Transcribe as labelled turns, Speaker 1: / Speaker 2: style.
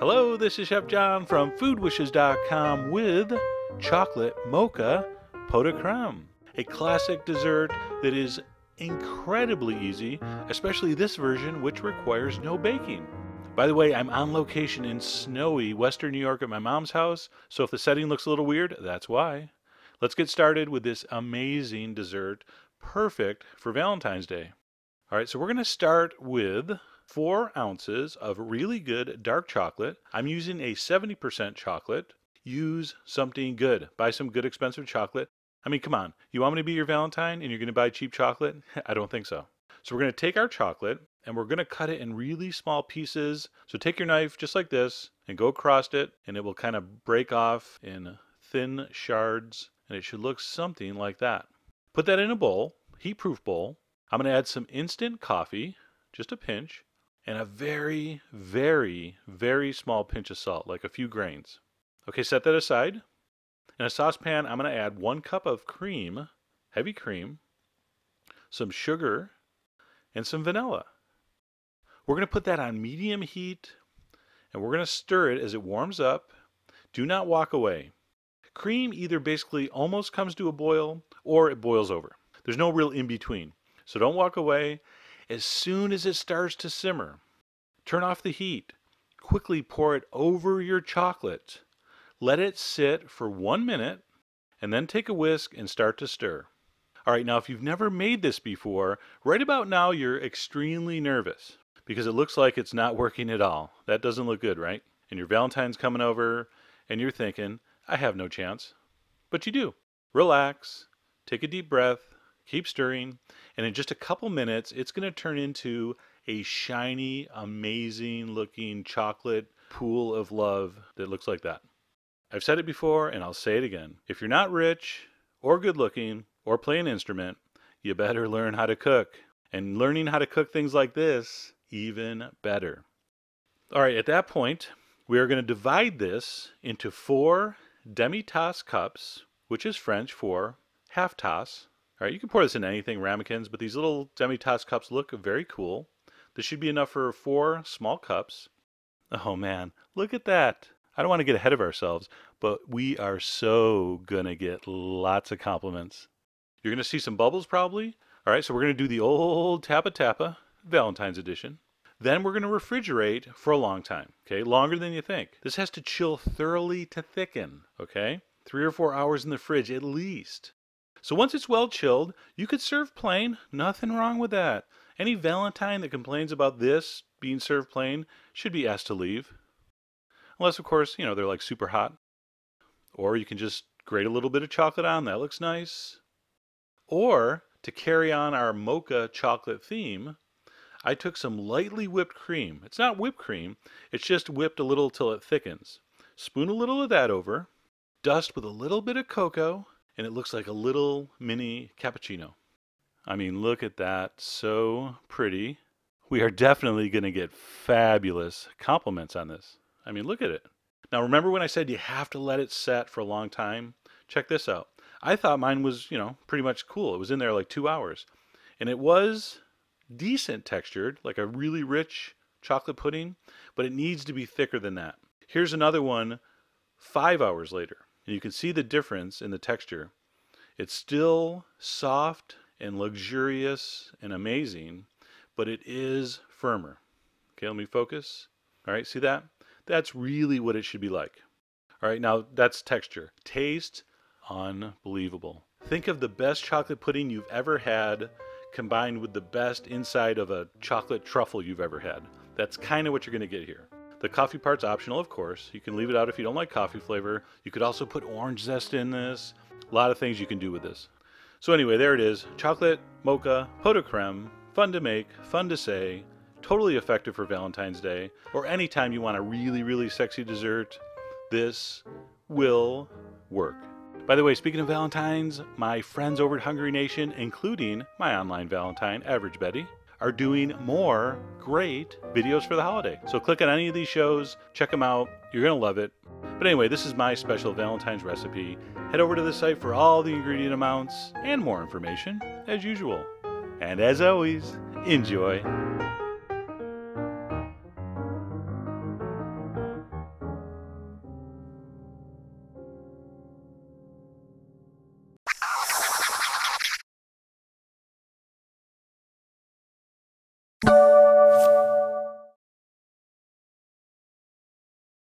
Speaker 1: Hello, this is Chef John from Foodwishes.com with chocolate mocha pot de crème, a classic dessert that is incredibly easy, especially this version which requires no baking. By the way, I'm on location in snowy Western New York at my mom's house, so if the setting looks a little weird, that's why. Let's get started with this amazing dessert, perfect for Valentine's Day. All right, so we're going to start with 4 ounces of really good dark chocolate. I'm using a 70% chocolate. Use something good. Buy some good expensive chocolate. I mean, come on. You want me to be your Valentine and you're going to buy cheap chocolate? I don't think so. So we're going to take our chocolate and we're going to cut it in really small pieces. So take your knife just like this and go across it, and it will kind of break off in thin shards, and it should look something like that. Put that in a bowl, heat-proof bowl. I'm going to add some instant coffee, just a pinch, and a very, very, very small pinch of salt, like a few grains. Okay, set that aside. In a saucepan, I'm going to add 1 cup of cream, heavy cream, some sugar, and some vanilla. We're going to put that on medium heat, and we're going to stir it as it warms up. Do not walk away. Cream either basically almost comes to a boil or it boils over. There's no real in between. So don't walk away. As soon as it starts to simmer, turn off the heat. Quickly pour it over your chocolate. Let it sit for 1 minute, and then take a whisk and start to stir. All right, now if you've never made this before, right about now you're extremely nervous because it looks like it's not working at all. That doesn't look good, right? And your Valentine's coming over, and you're thinking, I have no chance. But you do. Relax, take a deep breath, keep stirring, and in just a couple minutes, it's going to turn into a shiny, amazing looking chocolate pool of love that looks like that. I've said it before, and I'll say it again. If you're not rich, or good looking, or play an instrument, you better learn how to cook. And learning how to cook things like this, even better. All right, at that point, we are going to divide this into 4 demi-tasse cups, which is French for half tasse. All right, you can pour this in anything, ramekins, but these little demi-tasse cups look very cool. This should be enough for 4 small cups. Oh man, look at that. I don't want to get ahead of ourselves, but we are so gonna get lots of compliments. You're gonna see some bubbles probably. All right, so we're gonna do the old Tappa Tappa Valentine's edition. Then we're gonna refrigerate for a long time, okay? Longer than you think. This has to chill thoroughly to thicken, okay? 3 or 4 hours in the fridge at least. So once it's well chilled, you could serve plain. Nothing wrong with that. Any Valentine that complains about this being served plain should be asked to leave. Unless, of course, they're like super hot. Or you can just grate a little bit of chocolate on. That looks nice. Or, to carry on our mocha chocolate theme, I took some lightly whipped cream. It's not whipped cream. It's just whipped a little till it thickens. Spoon a little of that over. Dust with a little bit of cocoa. And it looks like a little mini cappuccino. I mean, look at that. So pretty. We are definitely going to get fabulous compliments on this. I mean, look at it. Now, remember when I said you have to let it set for a long time? Check this out. I thought mine was, pretty much cool. It was in there like 2 hours. And it was decent textured, like a really rich chocolate pudding, but it needs to be thicker than that. Here's another one 5 hours later. And you can see the difference in the texture. It's still soft and luxurious and amazing, but it is firmer. Okay, let me focus. All right, see that? That's really what it should be like. All right, now that's texture. Taste, unbelievable. Think of the best chocolate pudding you've ever had combined with the best inside of a chocolate truffle you've ever had. That's kind of what you're going to get here. The coffee part's optional, of course. You can leave it out if you don't like coffee flavor. You could also put orange zest in this. A lot of things you can do with this. So anyway, there it is. Chocolate, mocha, pot de crème. Fun to make, fun to say. Totally effective for Valentine's Day. Or anytime you want a really, really sexy dessert. This will work. By the way, speaking of Valentines, my friends over at Hungry Nation, including my online Valentine, Average Betty, are doing more great videos for the holiday. So click on any of these shows, check them out, you're gonna love it. But anyway, this is my special Valentine's recipe. Head over to the site for all the ingredient amounts and more information, as usual. And as always, enjoy. you.